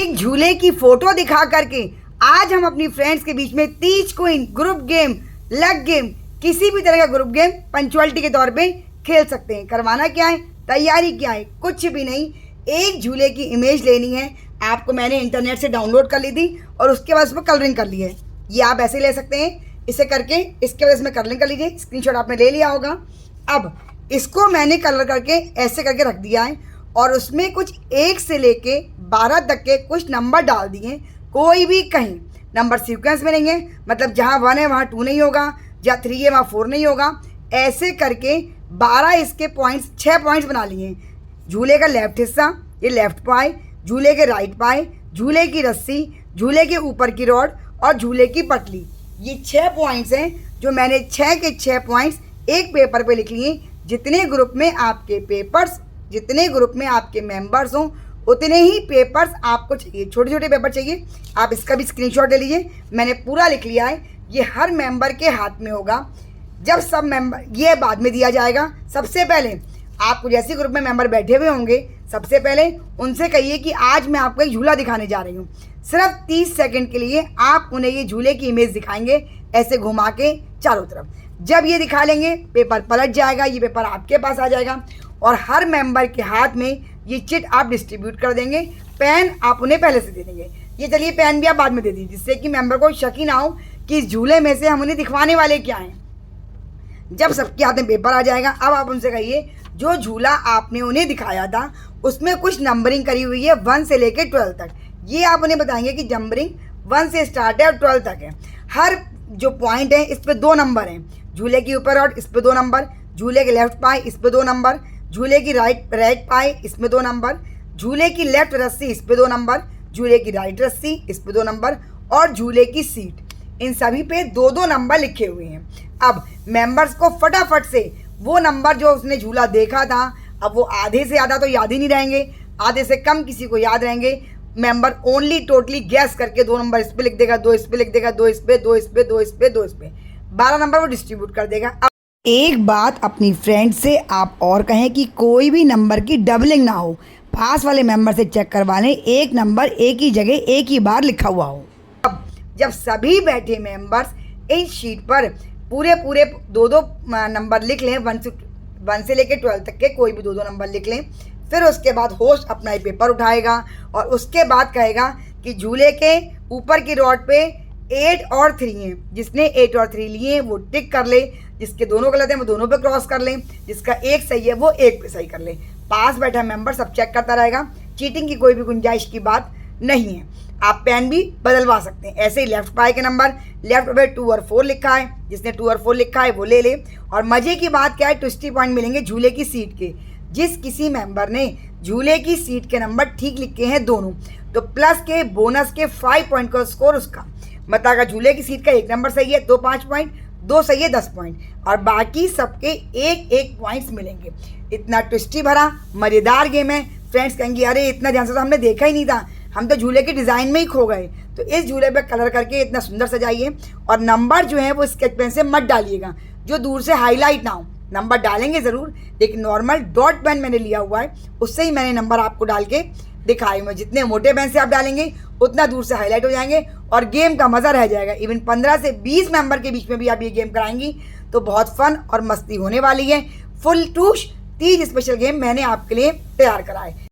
एक झूले की फोटो दिखा करके आज हम अपनी फ्रेंड्स के बीच में Teej queen group game, luck game, किसी भी तरह का ग्रुप गेम पंचुअलिटी के तौर पे खेल सकते हैं। करवाना क्या है, तैयारी क्या है, कुछ भी नहीं। एक झूले की इमेज लेनी है आपको, मैंने इंटरनेट से डाउनलोड कर ली थी और उसके बाद उसमें कलरिंग कर ली है। ये आप ऐसे ले सकते हैं, इसे करके इसके वजह से में कलरिंग कर लीजिए। स्क्रीनशॉट आपने ले लिया होगा। अब इसको मैंने कलर करके ऐसे करके रख दिया है और उसमें कुछ 1 से लेके 12 तक के कुछ नंबर डाल दिए। कोई भी कहीं नंबर सीक्वेंस में नहीं है, मतलब जहाँ 1 है वहाँ 2 नहीं होगा, जहाँ 3 है वहाँ 4 नहीं होगा। ऐसे करके 12 इसके पॉइंट्स, 6 पॉइंट्स बना लिए। झूले का लेफ्ट हिस्सा ये लेफ्ट पाए, झूले के राइट पाए, झूले की रस्सी, झूले के ऊपर की रॉड और झूले की पटली। ये 6 पॉइंट्स हैं जो मैंने 6 के 6 पॉइंट्स एक पेपर पे लिख लिए। जितने ग्रुप में आपके पेपर्स, जितने ग्रुप में आपके मेंबर्स हों उतने ही पेपर्स आपको चाहिए। छोटे छोटे पेपर चाहिए, आप इसका भी स्क्रीनशॉट ले लीजिए। मैंने पूरा लिख लिया है। ये हर मेंबर के हाथ में होगा। जब सब मेंबर, ये बाद में दिया जाएगा। सबसे पहले आपको जैसे ग्रुप में मेंबर बैठे हुए होंगे, सबसे पहले उनसे कहिए कि आज मैं आपको एक झूला दिखाने जा रही हूँ। सिर्फ 30 सेकंड के लिए आप उन्हें ये झूले की इमेज दिखाएंगे, ऐसे घुमा के चारों तरफ। जब ये दिखा लेंगे पेपर पलट जाएगा, ये पेपर आपके पास आ जाएगा और हर मेंबर के हाथ में ये चिट आप डिस्ट्रीब्यूट कर देंगे। पेन आप उन्हें पहले से दे देंगे। ये चलिए पेन भी आप बाद में दे दीजिए, जिससे कि मेंबर को शक ही ना हो कि इस झूले में से हम उन्हें दिखवाने वाले क्या हैं। जब सबके हाथ में पेपर आ जाएगा, अब आप उनसे कहिए जो झूला आपने उन्हें दिखाया था उसमें कुछ नंबरिंग करी हुई है 1 से लेकर 12 तक। ये आप उन्हें बताएंगे कि नंबरिंग 1 से स्टार्ट है और 12 तक है। हर जो पॉइंट है इस पर 2 नंबर हैं। झूले के ऊपर और इस पर 2 नंबर, झूले के लेफ्ट पाए इस पर 2 नंबर, झूले की राइट पाए इसमें 2 नंबर, झूले की लेफ्ट रस्सी इस पे 2 नंबर, झूले की राइट रस्सी इस पे 2 नंबर और झूले की सीट, इन सभी पे 2-2 नंबर लिखे हुए हैं। अब मेंबर्स को फटाफट से वो नंबर जो उसने झूला देखा था, अब वो आधे से ज़्यादा तो याद ही नहीं रहेंगे, आधे से कम किसी को याद रहेंगे। मेंबर ओनली टोटली गैस करके 2 नंबर इस पे लिख देगा, 2 इस पे लिख देगा, 2 इस पे, 2 इस पे, 2 इस पे, 2 इस पे, 12 नंबर वो डिस्ट्रीब्यूट कर देगा। अब एक बात अपनी फ्रेंड से आप और कहें कि कोई भी नंबर की डबलिंग ना हो। पास वाले मेंबर से चेक करवा लें एक नंबर एक ही जगह एक ही बार लिखा हुआ हो। अब जब सभी बैठे मेंबर्स इस शीट पर पूरे 2-2 नंबर लिख लें, 1 से लेकर 12 तक के कोई भी 2-2 नंबर लिख लें, फिर उसके बाद होस्ट अपना ये पेपर उठाएगा और उसके बाद कहेगा कि झूले के ऊपर की रॉड पे 8 और 3 हैं। जिसने 8 और 3 लिए हैं वो टिक कर ले, जिसके दोनों गलत हैं वो दोनों पे क्रॉस कर लें, जिसका एक सही है वो एक पे सही कर ले। पास बैठा मेंबर सब चेक करता रहेगा। चीटिंग की कोई भी गुंजाइश की बात नहीं है। आप पेन भी बदलवा सकते हैं। ऐसे ही लेफ्ट पाए के नंबर, लेफ्ट पे 2 और 4 लिखा है, जिसने 2 और 4 लिखा है वो ले ले। और मजे की बात क्या है, ट्विस्टी पॉइंट मिलेंगे झूले की सीट के। जिस किसी मेंबर ने झूले की सीट के नंबर ठीक लिखे हैं दोनों, तो प्लस के बोनस के 5 पॉइंट का स्कोर उसका। मतलब अगर झूले की सीट का एक नंबर सही है तो 5 पॉइंट, 2 सही है 10 पॉइंट और बाकी सबके 1-1 पॉइंट्स मिलेंगे। इतना ट्विस्टी भरा मज़ेदार गेम है। फ्रेंड्स कहेंगे अरे इतना ध्यान से तो हमने देखा ही नहीं था, हम तो झूले के डिज़ाइन में ही खो गए। तो इस झूले पे कलर करके इतना सुंदर सजाइए और नंबर जो है वो स्केच पेन से मत डालिएगा, जो दूर से हाईलाइट ना हो। नंबर डालेंगे ज़रूर, लेकिन नॉर्मल डॉट पेन मैंने लिया हुआ है, उससे ही मैंने नंबर आपको डाल के दिखाए हुए। जितने मोटे पेन से आप डालेंगे उतना दूर से हाईलाइट हो जाएंगे और गेम का मज़ा रह जाएगा। इवन 15 से 20 मेंबर के बीच में भी आप ये गेम कराएंगी तो बहुत फन और मस्ती होने वाली है। फुल टूश तीज स्पेशल गेम मैंने आपके लिए तैयार करा है।